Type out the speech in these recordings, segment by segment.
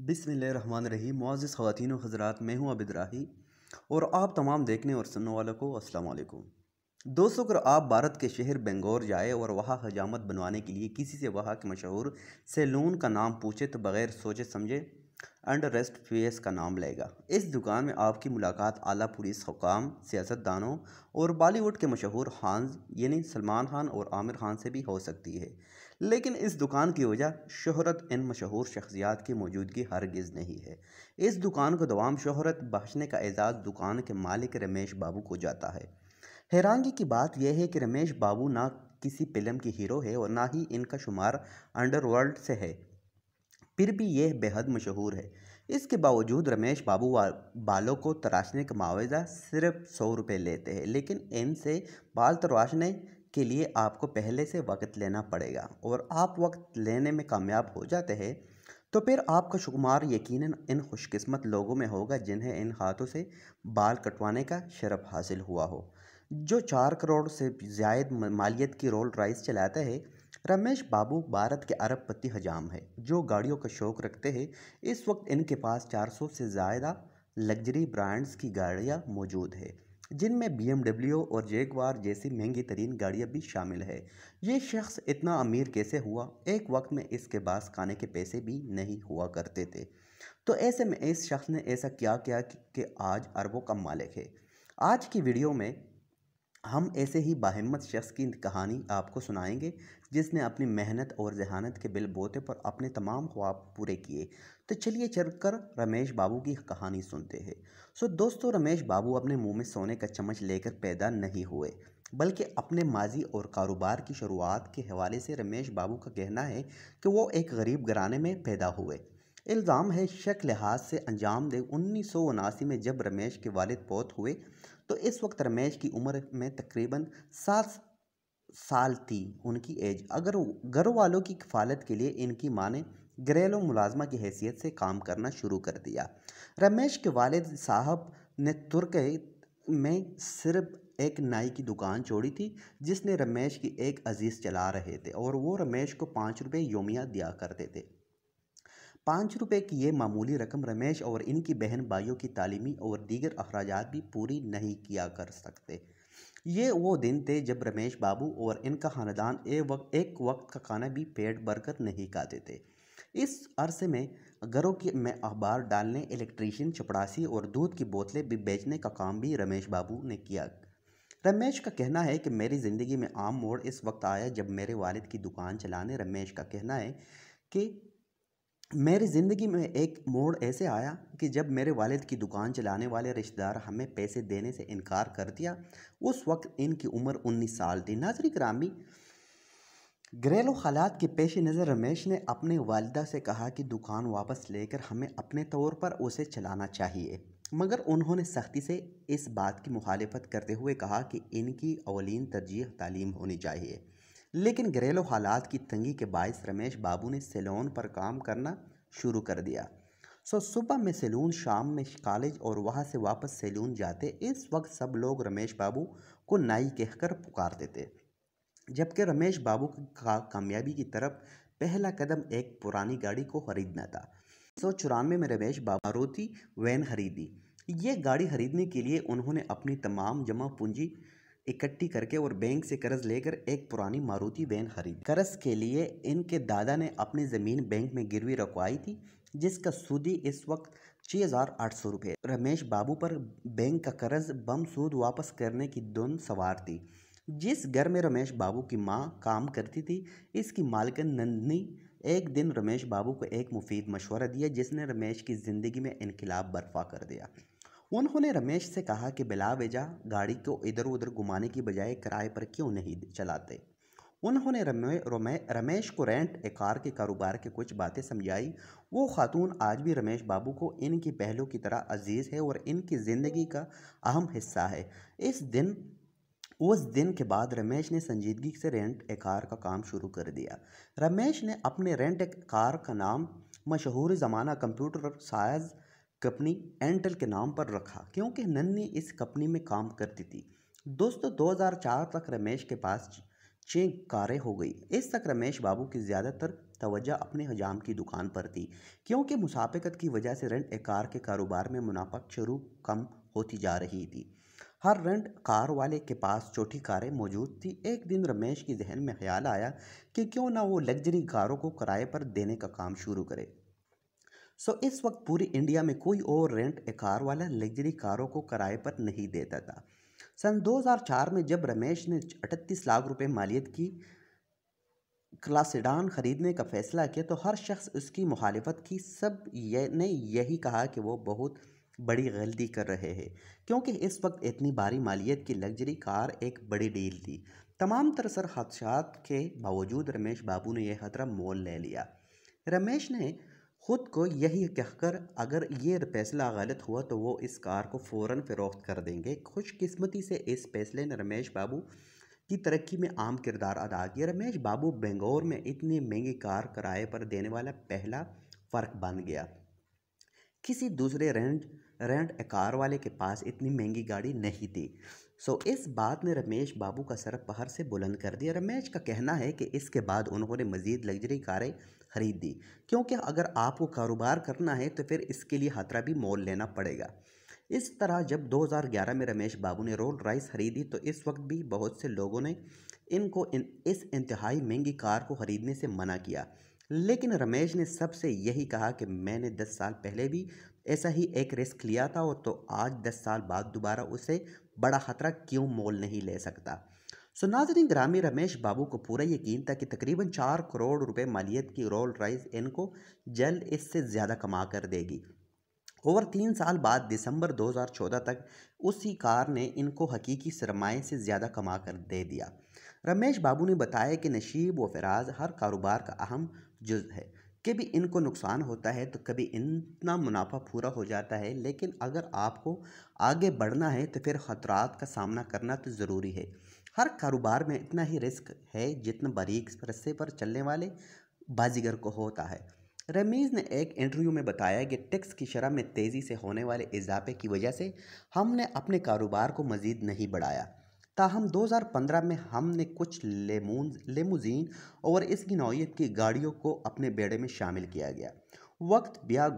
बिस्मिल्लाहिर्रहमानिर्रहीम। मुअज़्ज़िज़ ख़वातीन व हज़रात, मैं हूँ आबिद राही और आप तमाम देखने और सुनने वालों को अस्सलाम वालेकुम। दोस्तों, अगर आप भारत के शहर बेंगलोर जाए और वहाँ हजामत बनवाने के लिए किसी से वहाँ के मशहूर सैलून का नाम पूछे तो बग़ैर सोचे समझे अंडरस्ट फेस का नाम लेगा। इस दुकान में आपकी मुलाकात आला पुलिस हुकाम, सियासतदानों और बॉलीवुड के मशहूर खान्स यानी सलमान खान और आमिर खान से भी हो सकती है। लेकिन इस दुकान की वजह शोहरत इन मशहूर शख्सियात की मौजूदगी हरगिज़ नहीं है। इस दुकान को दवाम शोहरत बख्शने का एजाज़ दुकान के मालिक रमेश बाबू को जाता है। हैरानगी की बात यह है कि रमेश बाबू ना किसी फिल्म की हीरो है और ना ही इनका शुमार अंडरवर्ल्ड से है, फिर भी यह बेहद मशहूर है। इसके बावजूद रमेश बाबू बालों को तराशने का मुआवजा सिर्फ 100 रुपये लेते हैं, लेकिन इनसे बाल तराशने के लिए आपको पहले से वक्त लेना पड़ेगा और आप वक्त लेने में कामयाब हो जाते हैं तो फिर आपका शुमार यकीनन इन खुशकिस्मत लोगों में होगा जिन्हें इन हाथों से बाल कटवाने का शरफ हासिल हुआ हो। जो 4 करोड़ से ज़ायद मालियत की रोल्स रॉयस चलाते हैं, रमेश बाबू भारत के अरबपति हजाम है जो गाड़ियों का शौक़ रखते हैं। इस वक्त इनके पास 400 से ज़्यादा लग्जरी ब्रांड्स की गाड़ियाँ मौजूद है, जिनमें BMW और जैगवार जैसी महंगी तरीन गाड़ियाँ भी शामिल है। ये शख्स इतना अमीर कैसे हुआ? एक वक्त में इसके पास खाने के पैसे भी नहीं हुआ करते थे। तो ऐसे में इस शख्स ने ऐसा क्या किया कि आज अरबों का मालिक है। आज की वीडियो में हम ऐसे ही बाहिम्मत शख्स की कहानी आपको सुनाएंगे जिसने अपनी मेहनत और जहानत के बलबूते पर अपने तमाम ख्वाब पूरे किए। तो चलिए चलकर रमेश बाबू की कहानी सुनते हैं। दोस्तों, रमेश बाबू अपने मुंह में सोने का चम्मच लेकर पैदा नहीं हुए, बल्कि अपने माजी और कारोबार की शुरुआत के हवाले से रमेश बाबू का कहना है कि वो एक गरीब घराने में पैदा हुए। इल्ज़ाम है शक लिहाज से अंजाम दे 1979 में जब रमेश के वालिद फौत हुए तो इस वक्त रमेश की उम्र में तकरीबन 7 साल थी उनकी एज। अगर घर वालों की किफ़ालत के लिए इनकी माँ ने घरेलू मुलाजमा की हैसियत से काम करना शुरू कर दिया। रमेश के वालिद साहब ने तुर्की में सिर्फ एक नाई की दुकान छोड़ी थी जिसने रमेश की एक अजीज़ चला रहे थे और वो रमेश को 5 रुपये योमिया दिया करते थे। 5 रुपये की ये मामूली रकम रमेश और इनकी बहन भाइयों की तालीमी और दीगर अखराजात भी पूरी नहीं किया कर सकते। ये वो दिन थे जब रमेश बाबू और इनका ख़ानदान एक वक्त का खाना भी पेट भरकर नहीं खाते थे। इस अरसे में घरों के में अखबार डालने, इलेक्ट्रीशियन, चपड़ासी और दूध की बोतलें भी बेचने का काम भी रमेश बाबू ने किया। रमेश का कहना है कि मेरी ज़िंदगी में आम मोड़ इस वक्त आया जब मेरे वालिद की दुकान चलाने रमेश का कहना है कि मेरी ज़िंदगी में एक मोड़ ऐसे आया कि जब मेरे वालिद की दुकान चलाने वाले रिश्तेदार हमें पैसे देने से इनकार कर दिया। उस वक्त इनकी उम्र 19 साल थी। नाज़रीन ग्रामी, घरेलू हालात के पेश नज़र रमेश ने अपने वालिदा से कहा कि दुकान वापस लेकर हमें अपने तौर पर उसे चलाना चाहिए, मगर उन्होंने सख्ती से इस बात की मुखालिफत करते हुए कहा कि इनकी अवलीन तरजीह तालीम होनी चाहिए। लेकिन घरेलू हालात की तंगी के बायस रमेश बाबू ने सैलून पर काम करना शुरू कर दिया। सुबह में सैलून, शाम में कॉलेज और वहाँ से वापस सैलून जाते। इस वक्त सब लोग रमेश बाबू को नाई कहकर पुकारते थे, जबकि रमेश बाबू का कामयाबी की तरफ पहला कदम एक पुरानी गाड़ी को खरीदना था। 1994 में रमेश बाबू मारुति वैन खरीदी। ये गाड़ी खरीदने के लिए उन्होंने अपनी तमाम जमा पूंजी इकट्ठी करके और बैंक से कर्ज लेकर एक पुरानी मारुति वैन खरीदी। कर्ज के लिए इनके दादा ने अपनी ज़मीन बैंक में गिरवी रखवाई थी, जिसका सूदी इस वक्त 6,800 रुपये। रमेश बाबू पर बैंक का कर्ज बम सूद वापस करने की धुन सवार थी। जिस घर में रमेश बाबू की माँ काम करती थी, इसकी मालकिन नंदनी एक दिन रमेश बाबू को एक मुफीद मशवरा दिया जिसने रमेश की ज़िंदगी में इनकलाब बर्पा कर दिया। उन्होंने रमेश से कहा कि बिला वजह गाड़ी को इधर उधर घुमाने की बजाय किराए पर क्यों नहीं चलाते। उन्होंने रमेश को रेंट ए कार के कारोबार की कुछ बातें समझाई। वो खातून आज भी रमेश बाबू को इनकी पहलों की तरह अजीज़ है और इनकी ज़िंदगी का अहम हिस्सा है। उस दिन के बाद रमेश ने संजीदगी से रेंट ए कार का काम शुरू कर दिया। रमेश ने अपने रेंट ए कार का नाम मशहूर ज़माना कंप्यूटर साज कंपनी एंटेल के नाम पर रखा, क्योंकि नन्ही इस कंपनी में काम करती थी। दोस्तों, 2004 तक रमेश के पास 6 कारें हो गई। इस तक रमेश बाबू की ज़्यादातर तवज्जो अपने हजाम की दुकान पर थी, क्योंकि मुसाफिकत की वजह से रेंट ए कार के कारोबार में मुनाफा शुरू कम होती जा रही थी। हर रेंट कार वाले के पास छोटी कारें मौजूद थी। एक दिन रमेश के जहन में ख्याल आया कि क्यों ना वो लग्जरी कारों को किराए पर देने का काम शुरू करे। इस वक्त पूरी इंडिया में कोई और रेंट ए कार वाला लग्जरी कारों को किराए पर नहीं देता था। सन 2004 में जब रमेश ने 38 लाख रुपए मालियत की क्लास सेडान खरीदने का फैसला किया तो हर शख्स उसकी मुखालिफत की। सब ने यही कहा कि वो बहुत बड़ी गलती कर रहे हैं, क्योंकि इस वक्त इतनी भारी मालियत की लग्जरी कार एक बड़ी डील थी। तमाम तरह खदशात के बावजूद रमेश बाबू ने यह खतरा मोल ले लिया। रमेश ने खुद को यही कहकर अगर ये फैसला गलत हुआ तो वो इस कार को फ़ौरन फ़रोख्त कर देंगे। खुशकिस्मती से इस फैसले ने रमेश बाबू की तरक्की में अहम किरदार अदा किया। रमेश बाबू बेंगलोर में इतनी महंगी कार किराए पर देने वाला पहला फ़र्क बन गया। किसी दूसरे रेंट ए कार वाले के पास इतनी महंगी गाड़ी नहीं थी। इस बात ने रमेश बाबू का सर पहाड़ से बुलंद कर दिया। रमेश का कहना है कि इसके बाद उन्होंने मज़ीद लग्जरी कारें खरीद दी, क्योंकि अगर आपको कारोबार करना है तो फिर इसके लिए खतरा भी मोल लेना पड़ेगा। इस तरह जब 2011 में रमेश बाबू ने रोल्स रॉयस खरीदी तो इस वक्त भी बहुत से लोगों ने इस इंतहाई महंगी कार को ख़रीदने से मना किया, लेकिन रमेश ने सबसे यही कहा कि मैंने 10 साल पहले भी ऐसा ही एक रिस्क लिया था और तो आज 10 साल बाद दोबारा उसे बड़ा ख़तरा क्यों मोल नहीं ले सकता। नाज़रीन ग्रामी, रमेश बाबू को पूरा यकीन था कि तकरीबन 4 करोड़ रुपए मालियत की रोल्स रॉयस इनको जल्द इससे ज़्यादा कमा कर देगी। और 3 साल बाद दिसंबर 2014 तक उसी कार ने इनको हकीकी सरमाए से ज़्यादा कमा कर दे दिया। रमेश बाबू ने बताया कि नशीब व फ़राज हर कारोबार का अहम जुज़ है। कभी इनको नुकसान होता है तो कभी इतना मुनाफा पूरा हो जाता है, लेकिन अगर आपको आगे बढ़ना है तो फिर ख़तरात का सामना करना तो ज़रूरी है। हर कारोबार में इतना ही रिस्क है जितना बारीक रस्ते पर चलने वाले बाजीगर को होता है। रमीज़ ने एक इंटरव्यू में बताया कि टैक्स की शरह में तेज़ी से होने वाले इजाफे की वजह से हमने अपने कारोबार को मज़ीद नहीं बढ़ाया। ताहम 2015 में हमने कुछ लेमूजीन और इसकी नौइयत की गाड़ियों को अपने बेड़े में शामिल किया गया। वक्त पहिया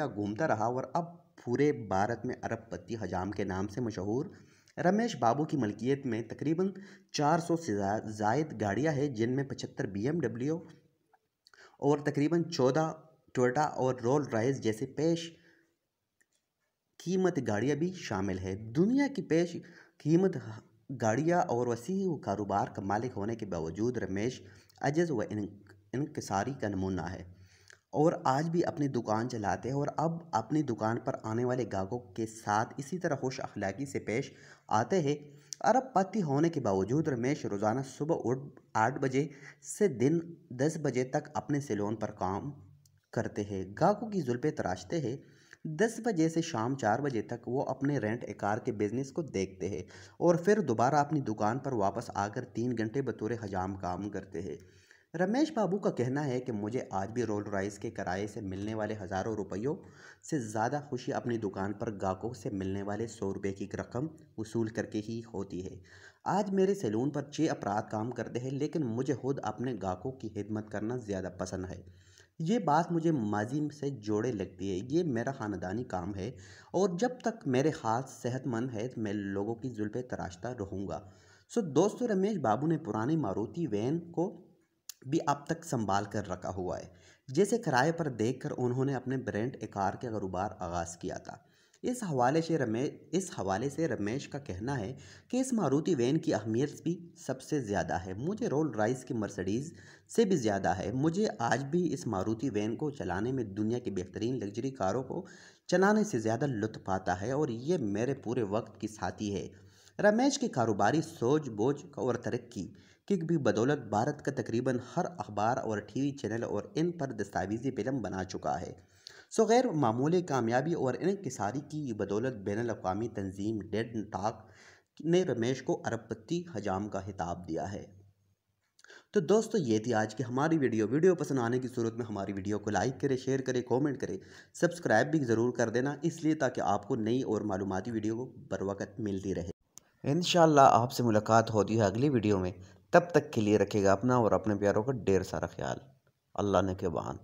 घूमता रहा और अब पूरे भारत में अरबपति हजाम के नाम से मशहूर रमेश बाबू की मलकियत में तकरीबन 400 से ज़ायद गाड़ियाँ हैं, जिनमें 75 BMW और तकरीबन 14 टोयोटा और रोल्स रॉयस जैसे पेश कीमत गाड़ियाँ भी शामिल है। दुनिया की पेश कीमत गाड़ियाँ और वसी कारोबार का मालिक होने के बावजूद रमेश अजज़ व इनकिसारी का नमूना है और आज भी अपनी दुकान चलाते हैं और अब अपनी दुकान पर आने वाले ग्राहकों के साथ इसी तरह खुश अखलाकी से पेश आते हैं। अरबपति होने के बावजूद रमेश रोज़ाना सुबह 8 बजे से दिन 10 बजे तक अपने सैलून पर काम करते हैं, ग्राहकों की जुल्फे तराशते हैं। 10 बजे से शाम 4 बजे तक वो अपने रेंट ए कार के बिज़नेस को देखते हैं और फिर दोबारा अपनी दुकान पर वापस आकर 3 घंटे बतौर हजाम काम करते हैं। रमेश बाबू का कहना है कि मुझे आज भी रोल्स रॉयस के किराए से मिलने वाले हज़ारों रुपयों से ज़्यादा खुशी अपनी दुकान पर ग्राहकों से मिलने वाले 100 रुपये की रकम वसूल करके ही होती है। आज मेरे सैलून पर 6 अफराद काम करते हैं, लेकिन मुझे खुद अपने ग्राहकों की खिदमत करना ज़्यादा पसंद है। ये बात मुझे माजी से जोड़े लगती है। ये मेरा ख़ानदानी काम है और जब तक मेरे हाथ सेहतमंद है तो मैं लोगों की जुल्फे तराशता रहूँगा। दोस्तों, रमेश बाबू ने पुरानी मारुति वैन को भी अब तक संभाल कर रखा हुआ है, जैसे किराए पर देखकर उन्होंने अपने रेंट ए कार के कारोबार आगाज़ किया था। इस हवाले से रमेश का कहना है कि इस मारुति वैन की अहमियत भी सबसे ज़्यादा है। मुझे रोल्स रॉयस की मर्सिडीज़ से भी ज़्यादा है। मुझे आज भी इस मारुति वैन को चलाने में दुनिया की बेहतरीन लग्जरी कारों को चलाने से ज़्यादा लुत्फ़ आता है और ये मेरे पूरे वक्त की साथी है। रमेश की कारोबारी सोच बोझ और तरक्की की भी बदौलत भारत का तकरीबन हर अखबार और टीवी चैनल और इन पर दस्तावेज़ी फिल्म बना चुका है। गैर मामूली कामयाबी और इनकिसारी की बदौलत बैनुल अक़वामी तंजीम डेड टॉक ने रमेश को अरबपति हजाम का खिताब दिया है। तो दोस्तों, ये थी आज की हमारी वीडियो पसंद आने की सूरत में हमारी वीडियो को लाइक करें, शेयर करें, कमेंट करें, सब्सक्राइब भी ज़रूर कर देना, इसलिए ताकि आपको नई और मालूमाती वीडियो बर वक्त मिलती रहे। इंशाअल्लाह आपसे मुलाकात होती है अगली वीडियो में। तब तक के लिए रखिएगा अपना और अपने प्यारों का ढेर सारा ख्याल। अल्लाह ने के बहान।